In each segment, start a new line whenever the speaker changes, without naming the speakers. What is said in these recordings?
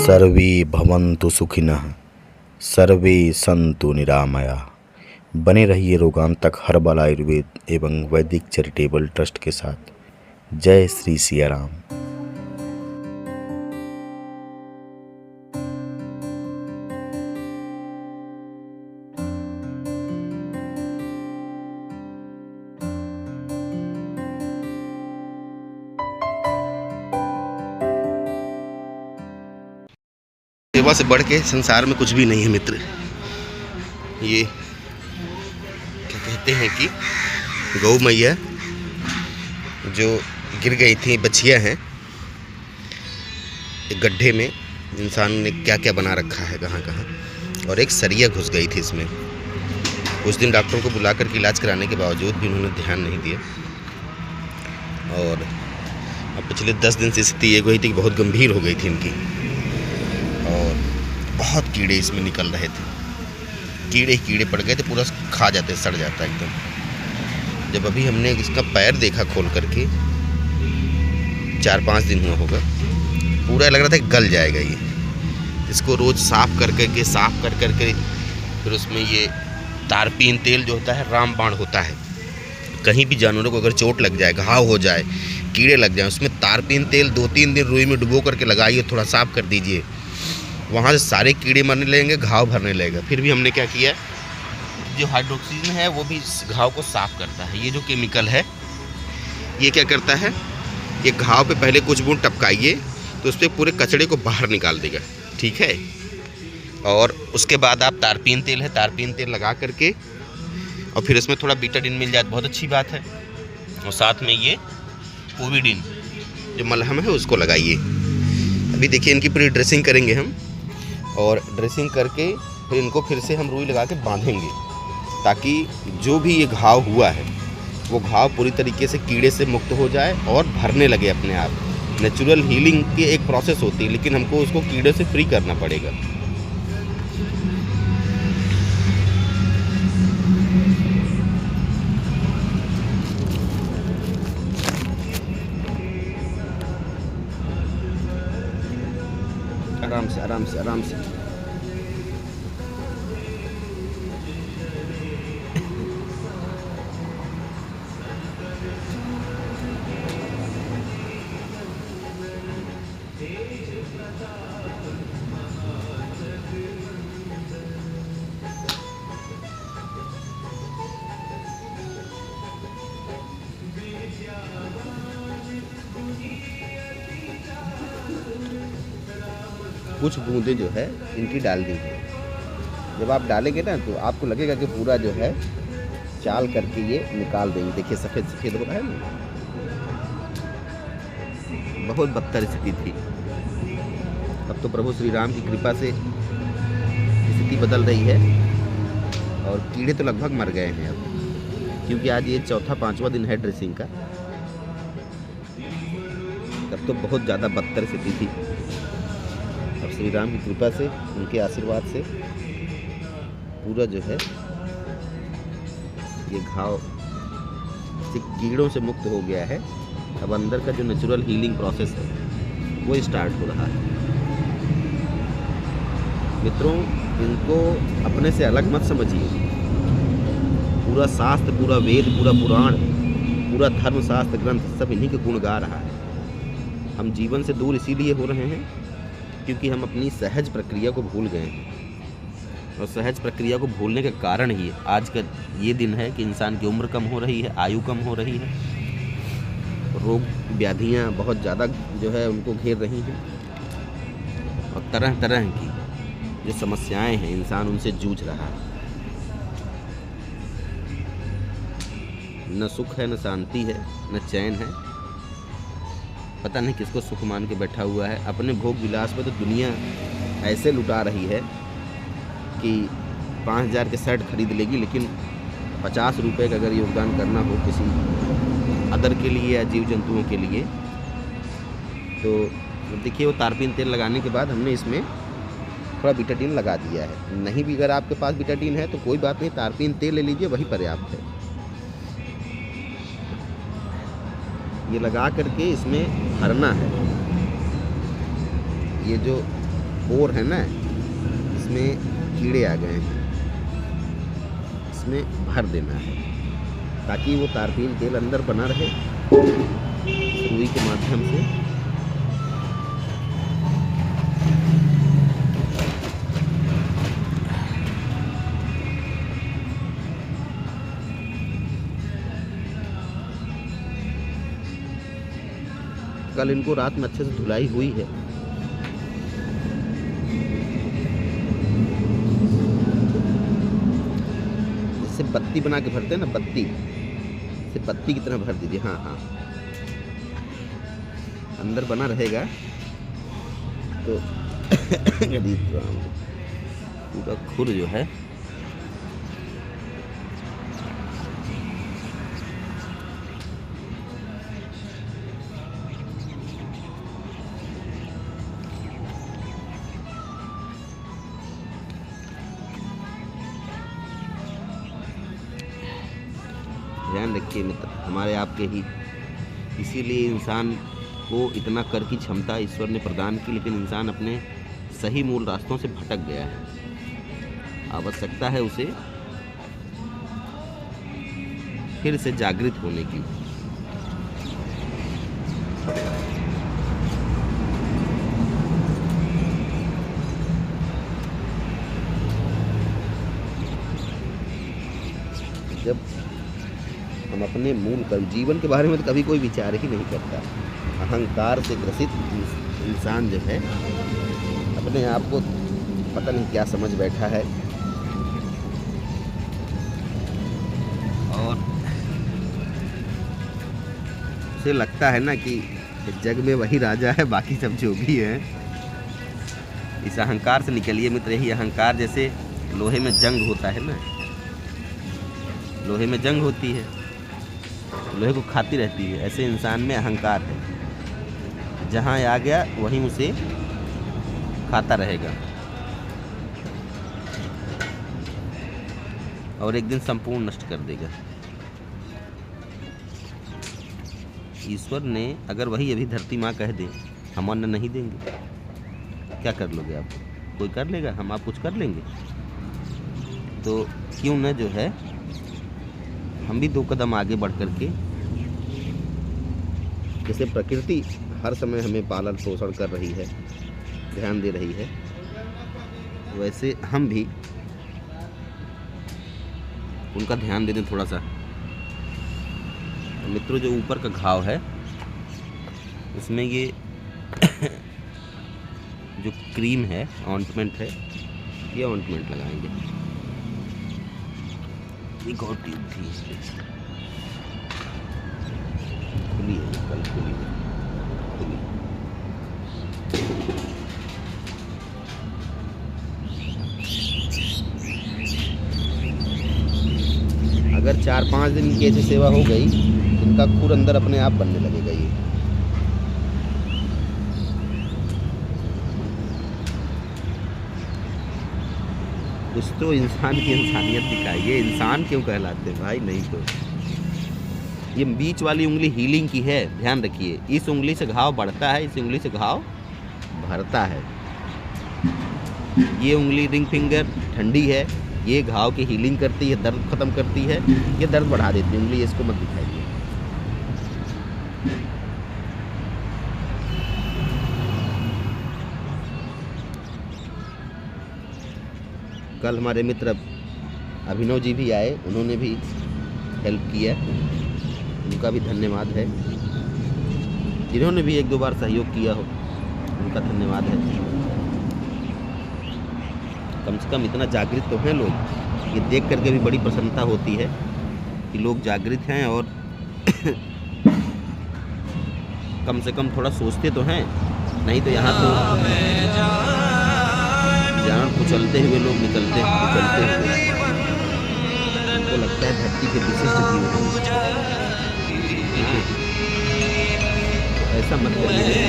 सर्वे भवन्तु सुखिनः, सर्वे सन्तु निरामया। बने रहिए रोगांतक हर्बल आयुर्वेद एवं वैदिक चैरिटेबल ट्रस्ट के साथ। जय श्री सिया राम।
सेवा से बढ़ के संसार में कुछ भी नहीं है मित्र। ये क्या कहते हैं कि गौ मैया जो गिर गई थी, बछिया हैं एक गड्ढे में, इंसान ने क्या क्या बना रखा है कहाँ कहाँ, और एक सरिया घुस गई थी इसमें। कुछ दिन डॉक्टरों को बुला कर के इलाज कराने के बावजूद भी उन्होंने ध्यान नहीं दिया, और अब पिछले 10 दिन से स्थिति ये हुई थी कि बहुत गंभीर हो गई थी इनकी, और बहुत कीड़े इसमें निकल रहे थे। कीड़े कीड़े पड़ गए थे, पूरा खा जाते, सड़ जाता एकदम। जब अभी हमने इसका पैर देखा खोल करके, 4-5 दिन हुआ होगा, पूरा लग रहा था कि गल जाएगा ये। इसको रोज़ साफ़ कर करके फिर उसमें ये तारपीन तेल जो होता है, रामबाण होता है। कहीं भी जानवरों को अगर चोट लग जाए, घाव हो जाए, कीड़े लग जाए, उसमें तारपीन तेल 2-3 दिन रुई में डुबो करके लगाइए, थोड़ा साफ़ कर दीजिए। वहाँ से सारे कीड़े मरने लगेंगे, घाव भरने लगेगा। फिर भी हमने क्या किया, जो हाइड्रोक्सीजन है वो भी घाव को साफ़ करता है। ये जो केमिकल है ये क्या करता है, ये घाव पे पहले कुछ बूंद टपकाइए तो उस पर पूरे कचड़े को बाहर निकाल देगा, ठीक है। और उसके बाद आप तारपीन तेल है, तारपीन तेल लगा करके, और फिर इसमें थोड़ा बीटाडिन मिल जाए, बहुत अच्छी बात है। और साथ में ये ओविडिन जो मलहम है उसको लगाइए। अभी देखिए इनकी पूरी ड्रेसिंग करेंगे हम, और ड्रेसिंग करके फिर इनको फिर से हम रुई लगा के बांधेंगे, ताकि जो भी ये घाव हुआ है वो घाव पूरी तरीके से कीड़े से मुक्त हो जाए और भरने लगे अपने आप। नेचुरल हीलिंग की एक प्रोसेस होती है, लेकिन हमको उसको कीड़े से फ्री करना पड़ेगा। आराम से आराम से आराम से। कुछ बूंदें जो है इनकी डाल दी है। जब आप डालेंगे ना तो आपको लगेगा कि पूरा जो है चाल करके ये निकाल देंगे। देखिए सफ़ेद सफ़ेद हो रहा है ना, बहुत बदतर स्थिति थी। अब तो प्रभु श्री राम की कृपा से स्थिति बदल रही है, और कीड़े तो लगभग मर गए हैं अब, क्योंकि आज ये 4-5वां दिन है ड्रेसिंग का। तब तो बहुत ज़्यादा बदतर स्थिति थी। अब श्री राम की कृपा से, उनके आशीर्वाद से पूरा जो है ये घाव से कीड़ों से मुक्त हो गया है। अब अंदर का जो नेचुरल हीलिंग प्रोसेस है वो स्टार्ट हो रहा है। मित्रों, इनको अपने से अलग मत समझिए। पूरा शास्त्र, पूरा वेद, पूरा पुराण, पूरा धर्मशास्त्र ग्रंथ सब इन्हीं के गुण गा रहा है। हम जीवन से दूर इसीलिए हो रहे हैं क्योंकि हम अपनी सहज प्रक्रिया को भूल गए हैं, और सहज प्रक्रिया को भूलने का कारण ही आज का ये दिन है कि इंसान की उम्र कम हो रही है, आयु कम हो रही है, रोग व्याधियाँ बहुत ज़्यादा जो है उनको घेर रही हैं, और तरह तरह की जो समस्याएं हैं इंसान उनसे जूझ रहा है। न सुख है, न शांति है, न चैन है। पता नहीं किसको सुख मान के बैठा हुआ है। अपने भोग विलास पे तो दुनिया ऐसे लुटा रही है कि 5,000 के शर्ट खरीद लेगी, लेकिन 50 रुपये का अगर योगदान करना हो किसी अदर के लिए या जीव जंतुओं के लिए, तो देखिए वो तारपीन तेल लगाने के बाद हमने इसमें थोड़ा बीटाडीन लगा दिया है। नहीं भी अगर आपके पास बीटाडीन है तो कोई बात नहीं, तारपीन तेल ले लीजिए, वही पर्याप्त है। ये लगा करके इसमें भरना है। ये जो बोर है ना, इसमें कीड़े आ गए हैं, इसमें भर देना है ताकि वो तारपीन तेल अंदर बना रहे सुई के माध्यम से। कल इनको रात में अच्छे से धुलाई हुई है। जैसे बत्ती बना के भरते हैं ना, बत्ती से बत्ती की तरह भर दीजिए। हाँ हाँ, अंदर बना रहेगा तो पूरा खुर जो है ध्यान रखिए मित्र, हमारे आपके ही। इसीलिए इंसान को इतना कर की क्षमता ईश्वर ने प्रदान की, लेकिन इंसान अपने सही मूल रास्तों से भटक गया है। आवश्यकता है उसे फिर से जागृत होने की। जब हम अपने मूल कर जीवन के बारे में तो कभी कोई विचार ही नहीं करता। अहंकार से ग्रसित इंसान जो है अपने आप को पता नहीं क्या समझ बैठा है, और उसे लगता है ना कि जग में वही राजा है, बाकी सब जो भी है। इस अहंकार से निकलिए मित्र। यही अहंकार जैसे लोहे में जंग होता है ना, लोहे में जंग होती है, लोहे को खाती रहती है, ऐसे इंसान में अहंकार है। जहाँ आ गया वहीं उसे खाता रहेगा और एक दिन संपूर्ण नष्ट कर देगा। ईश्वर ने अगर वही अभी धरती माँ कह दे हम अन्न नहीं देंगे, क्या कर लोगे आप? कोई कर लेगा? हम आप कुछ कर लेंगे? तो क्यों न जो है हम भी 2 कदम आगे बढ़ कर के, जैसे प्रकृति हर समय हमें पालन पोषण कर रही है, ध्यान दे रही है, वैसे हम भी उनका ध्यान दे दें थोड़ा सा। मित्रों, जो ऊपर का घाव है उसमें ये जो क्रीम है, ऑइंटमेंट है, ये ऑइंटमेंट लगाएंगे। एक और ट्यूब थी खुली है, कल खुली है। अगर 4-5 दिन की ऐसी सेवा हो गई, इनका खुर अंदर अपने आप बनने लगेगा। ये कुछ तो इंसान की इंसानियत दिखाइए। इंसान क्यों कहलाते हैं भाई? नहीं तो ये बीच वाली उंगली हीलिंग की है, ध्यान रखिए। इस उंगली से घाव बढ़ता है, इस उंगली से घाव भरता है। ये उंगली रिंग फिंगर ठंडी है, ये घाव की हीलिंग करती है, दर्द खत्म करती है, ये दर्द बढ़ा देती है उंगली। इसको मत दिखाइए। कल हमारे मित्र अभिनव जी भी आए, उन्होंने भी हेल्प किया, उनका भी धन्यवाद है। जिन्होंने भी 1-2 बार सहयोग किया हो उनका धन्यवाद है। कम से कम इतना जागृत तो हैं लोग, ये देख करके भी बड़ी प्रसन्नता होती है कि लोग जागृत हैं और कम से कम थोड़ा सोचते तो हैं। नहीं तो यहाँ तो जान कुचलते हुए लोग निकलते हैं, कुचलते हुए। उनको लगता है धरती के विशिष्ट जीव हैं। ऐसा मत करिए।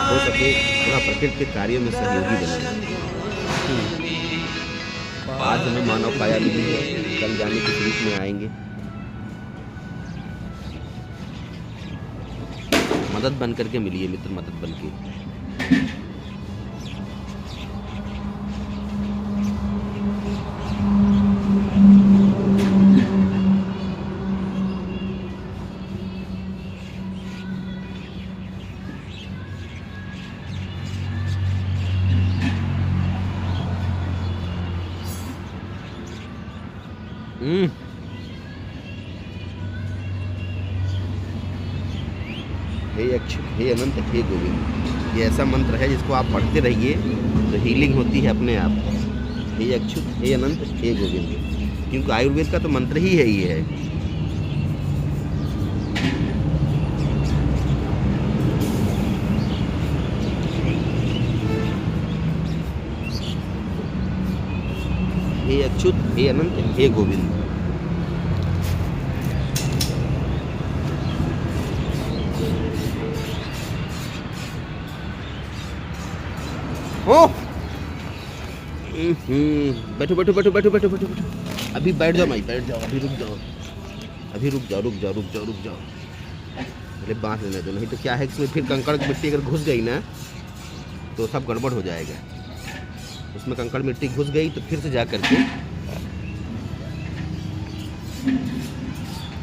हो सके थोड़ा प्रकृति के कार्यों में सहयोगी बने। आज हमें मानव काया मिली है, कल जाने किस रूप में आएंगे। मदद बन करके मिलिए मित्र, मदद बन के। हे अच्युत, हे अनंत, हे गोविंद, ये ऐसा मंत्र है जिसको आप पढ़ते रहिए तो हीलिंग होती है अपने आप। हे अच्युत, हे अनंत, हे गोविंद, क्योंकि आयुर्वेद का तो मंत्र ही है ये है। हे अच्युत, हे अनंत, हे गोविंद। हो बैठो बैठो बैठो बैठो बैठो बैठो बैठो, अभी बैठ जाओ माई, बैठ जाओ, अभी रुक जाओ, अभी रुक जाओ, रुक जाओ, रुक जाओ, रुक जाओ, पहले बांस लेने दो, नहीं तो क्या है इसमें फिर कंकड़ मिट्टी अगर घुस गई ना तो सब गड़बड़ हो जाएगा। उसमें कंकड़ मिट्टी घुस गई तो फिर से जा करके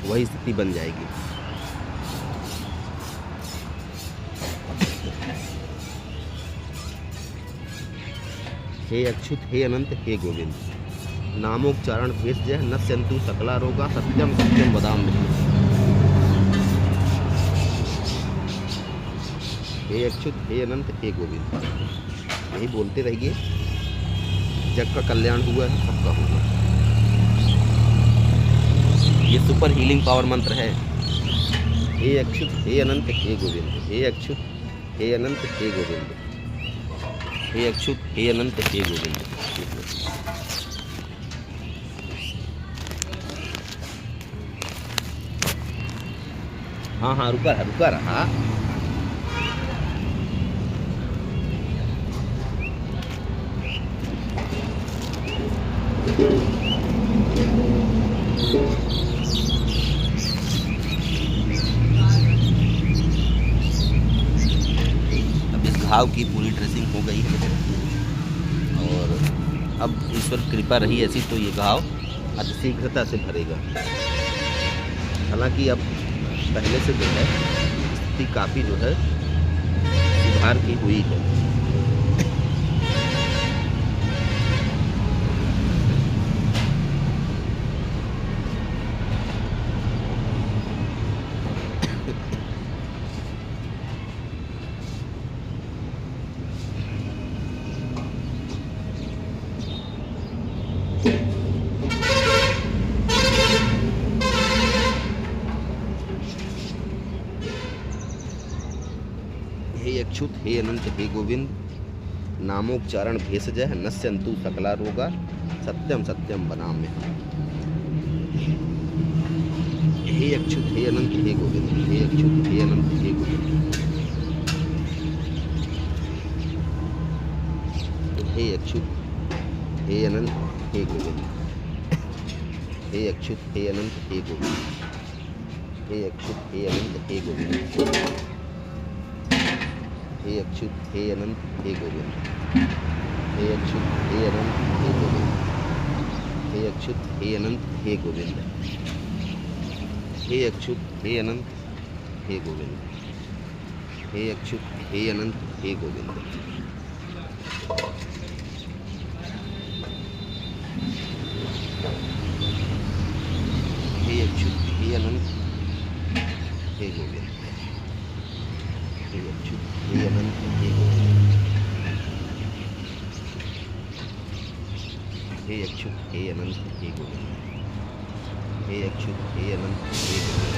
वही स्थिति बन जाएगी। हे अच्युत, हे अनंत, हे गोविंद, नामोच्चारण भेषजः नश्यन्तु सकला रोगा, सत्यम सत्यम वदामि। हे अच्युत, हे अनंत, हे गोविंद, यही बोलते रहिए, जग का कल्याण हुआ है, सबका होगा। ये सुपर हीलिंग पावर मंत्र है। हे अच्युत, हे अनंत, हे गोविंद, हे अच्युत, हे अनंत, हे गोविंद, हे अच्युत, हे अनंत, हे गोविंद। हाँ हाँ, रुका रहा। घाव की पूरी ड्रेसिंग हो गई है और अब ईश्वर कृपा रही ऐसी तो ये घाव अतिशीघ्रता से भरेगा। हालांकि अब पहले से जो है स्थिति काफ़ी जो है सुधार की हुई है। हे अच्युत, हे अनंत, हे गोविंद, नामोच्चारण भेषजः नश्यन्तु सकला रोगा, सत्यम सत्यम वदाम्यहम्। हे अच्युत, हे अनंत, हे गोविंद, हे अच्युत, हे अनंत, हे गोविंद, हे अच्युत, हे अनंत, हे गोविंद, हे अच्युत, हे अनंत, हे गोविंद, हे अच्युत, हे अनंत, हे गोविंद, हे अच्युत, हे अनंत, हे गोविंद, हे अच्युत, हे अनंत, हे गोविंद, हे अच्युत, हे अनंत, हे गोविंद, हे अच्युत, हे अनंत, हे गोविंद, हे अच्युत, हे अनंत, हे गोविंद, हे अच्युत, हे अनंत, हे गोविंद, हे अच्युत, हे अनंत, हे गोविंद, हे अच्युत, हे अनंत, हे गोविंद, हे अच्युत, हे अनंत, हे गोविंद, हे अच्युत, हे अनंत, हे गोविंद,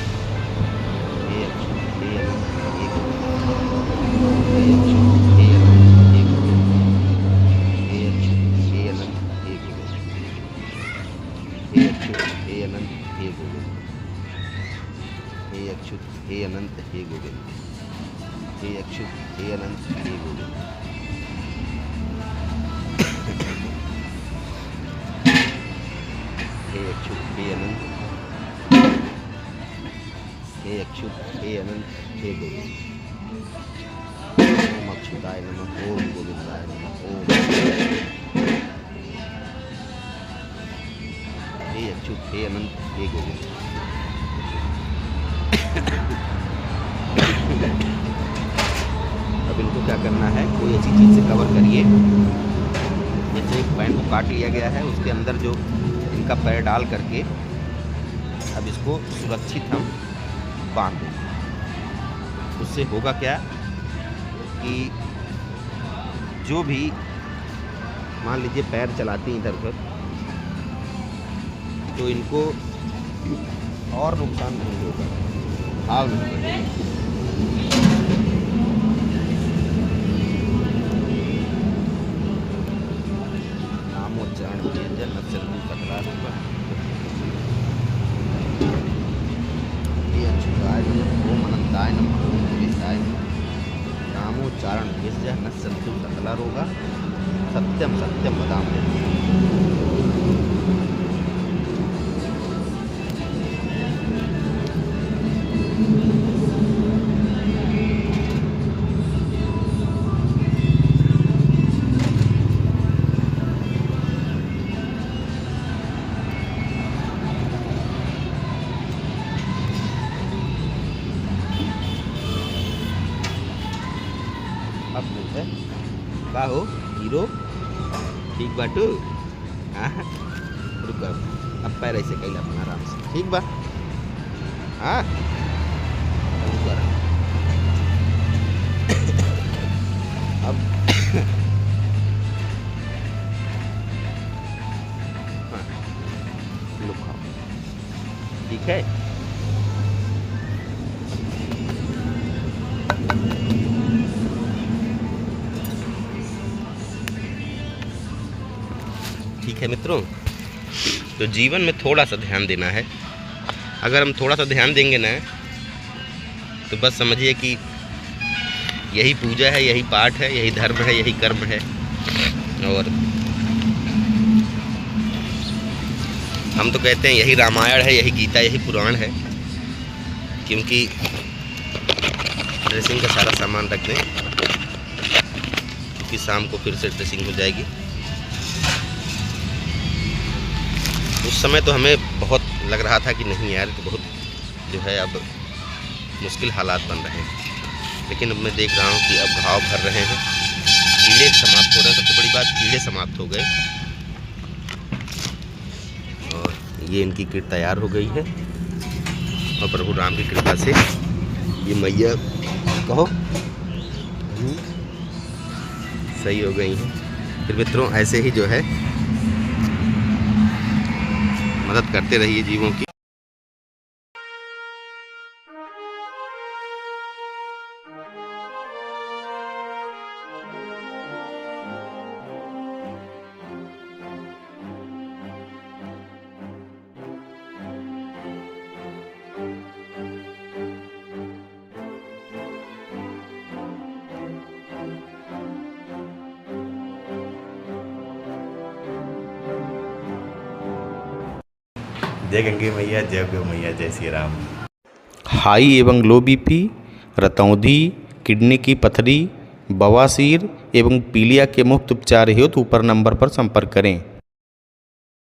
हे अच्युत, हे अनंत, हे गोविंद, हे अच्युत, हे अनंत, हे गोविंद, हे अच्युत, हे अनंत, हे गोविंद, हे अच्युत, हे अनंत, हे गोविंद, हे अच्युत हे अनंत हे गोविंद। हे अच्युत हे अनंत हे अच्युत हे अनंत हे गोविंद। ओम अच्युताय नमः, ओम गोविंदाय नमः, ओम हे अच्युत हे अनंत हे गोविंद। अब इनको क्या करना है, कोई ऐसी चीज़ से कवर करिए, जैसे एक पैंट को काट लिया गया है, उसके अंदर जो इनका पैर डाल करके अब इसको सुरक्षित हम बांध दें। उससे होगा क्या कि जो भी मान लीजिए पैर चलाते हैं इधर उधर, तो इनको और नुकसान नहीं होगा, घाव नहीं बढ़ेगा। नामोच्चारण व्यंजन नक्सली तकरार होगा। ये अच्युताय नमः, ओम अनंताय नमः, ओम गोविंदाय नमः। नामोच्चारण व्यंजन नक्सली तकरार होगा। सत्यम सत्यम वदामि। अब है का हो हीरो ठीक बाटू। हाँ रुक गए, अब पैर ऐसे कैला अपना आराम से, ठीक बा। हाँ अब हाँ लो खाओ, ठीक है। ठीक है मित्रों, तो जीवन में थोड़ा सा ध्यान देना है। अगर हम थोड़ा सा ध्यान देंगे ना, तो बस समझिए कि यही पूजा है, यही पाठ है, यही धर्म है, यही कर्म है। और हम तो कहते हैं यही रामायण है, यही गीता, यही पुराण है। क्योंकि ड्रेसिंग का सारा सामान रख दें, क्योंकि शाम को फिर से ड्रेसिंग हो जाएगी। उस समय तो हमें बहुत लग रहा था कि नहीं यार, तो बहुत जो है अब मुश्किल हालात बन रहे हैं। लेकिन अब मैं देख रहा हूँ कि अब घाव भर रहे हैं, कीड़े समाप्त हो रहे हैं। सबसे बड़ी बात, कीड़े समाप्त हो गए और ये इनकी किट तैयार हो गई है। और प्रभु राम की कृपा से ये मैया कहो सही हो गई है। फिर मित्रों ऐसे ही जो है मदद करते रहिए जीवों की।
जय गंगे मैया, जय गौ मैया, जय श्री राम।
हाई एवं लो बीपी, रतौंधी, किडनी की पथरी, बवासीर एवं पीलिया के मुफ्त उपचार हेतु ऊपर नंबर पर संपर्क करें।